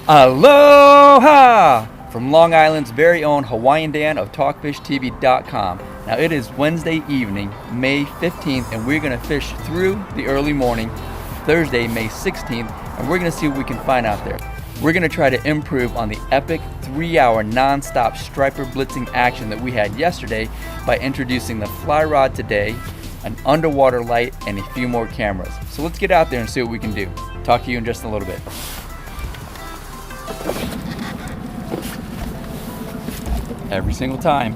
Aloha! From Long Island's very own HawaiianDan of TalkFishTV.com. Now it is Wednesday evening, May 15th, and we're going to fish through the early morning, Thursday, May 16th, and we're going to see what we can find out there. We're going to try to improve on the epic 3-hour non-stop striper blitzing action that we had yesterday by introducing the fly rod today, an underwater light, and a few more cameras. So let's get out there and see what we can do. Talk to you in just a little bit. Every single time.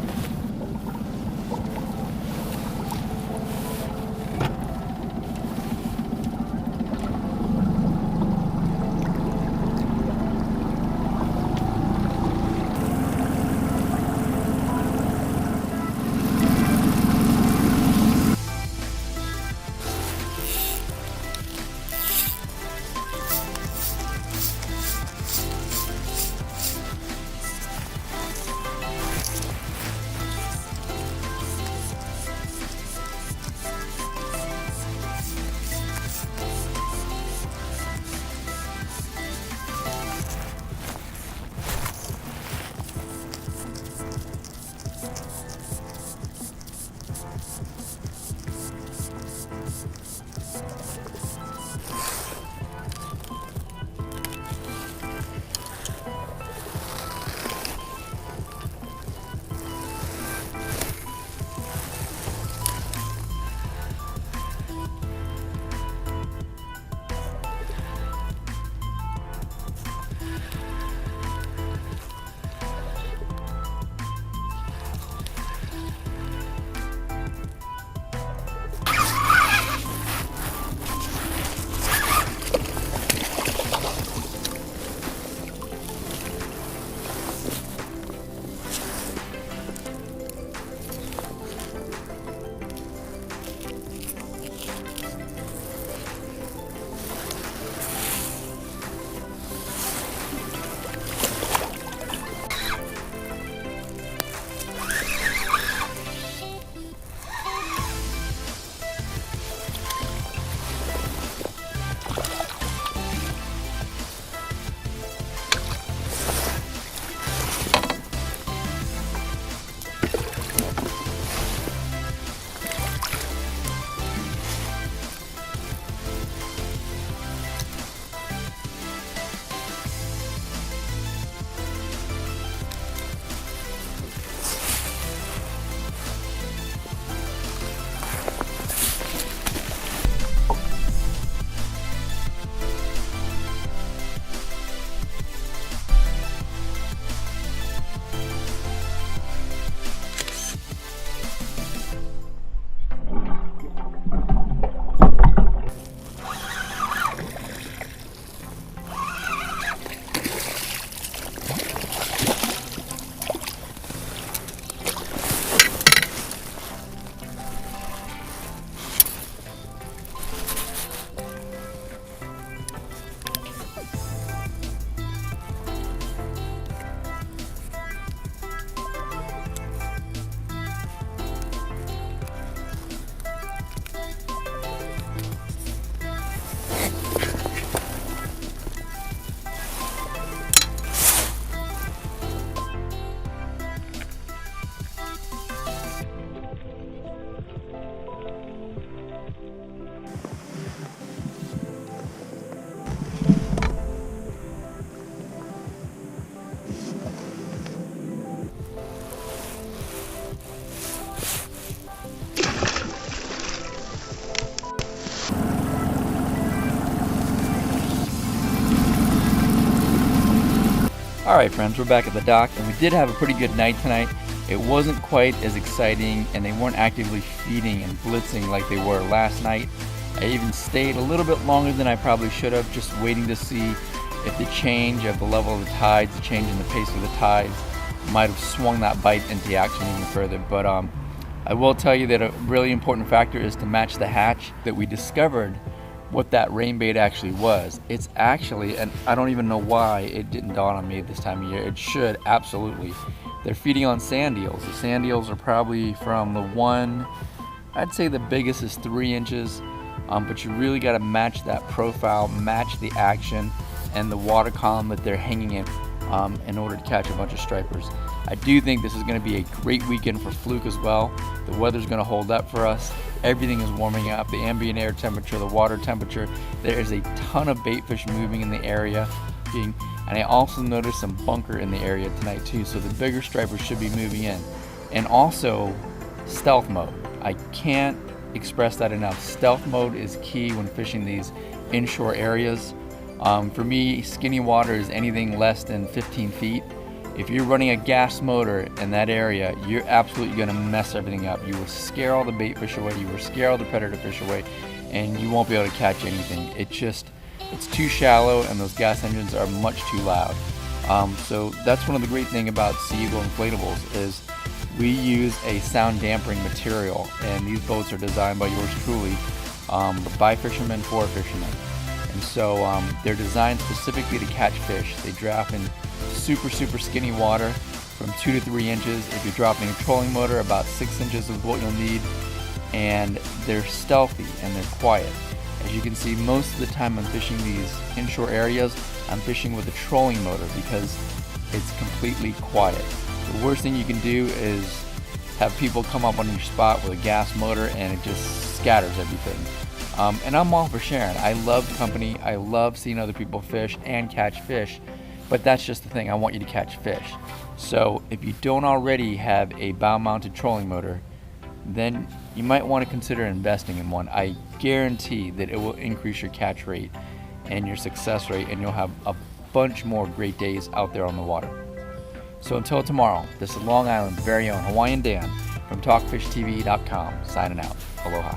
Alright friends, we're back at the dock, and we did have a pretty good night tonight. It wasn't quite as exciting, and they weren't actively feeding and blitzing like they were last night. I even stayed a little bit longer than I probably should have, just waiting to see if the change of the level of the tides, the change in the pace of the tides, might have swung that bite into action even further. But I will tell you that a really important factor is to match the hatch that we discovered what that rain bait actually was. It's actually, and I don't even know why it didn't dawn on me this time of year. It should, absolutely. They're feeding on sand eels. The sand eels are probably from the one, I'd say the biggest is 3 inches, but you really got to match that profile, match the action and the water column that they're hanging in order to catch a bunch of stripers. I do think this is going to be a great weekend for fluke as well. The weather's going to hold up for us. Everything is warming up, the ambient air temperature, the water temperature. There is a ton of bait fish moving in the area. And I also noticed some bunker in the area tonight too, so the bigger stripers should be moving in. And also stealth mode. I can't express that enough. Stealth mode is key when fishing these inshore areas. For me, skinny water is anything less than 15 feet. If you're running a gas motor in that area, you're absolutely going to mess everything up. You will scare all the bait fish away, you will scare all the predator fish away, and you won't be able to catch anything. It's too shallow, and those gas engines are much too loud. So that's one of the great things about Sea Eagle inflatables is we use a sound dampening material, and these boats are designed by yours truly, by Fisherman for Fishermen. And so they're designed specifically to catch fish. They drop in super skinny water from 2 to 3 inches. If you're dropping a trolling motor, about 6 inches is what you'll need. And they're stealthy and they're quiet. As you can see, most of the time I'm fishing these inshore areas, I'm fishing with a trolling motor because it's completely quiet. The worst thing you can do is have people come up on your spot with a gas motor and it just scatters everything. And I'm all for sharing. I love company. I love seeing other people fish and catch fish. But that's just the thing. I want you to catch fish. So if you don't already have a bow-mounted trolling motor, then you might want to consider investing in one. I guarantee that it will increase your catch rate and your success rate, and you'll have a bunch more great days out there on the water. So until tomorrow, this is Long Island's very own Hawaiian Dan from TalkFishTV.com signing out. Aloha.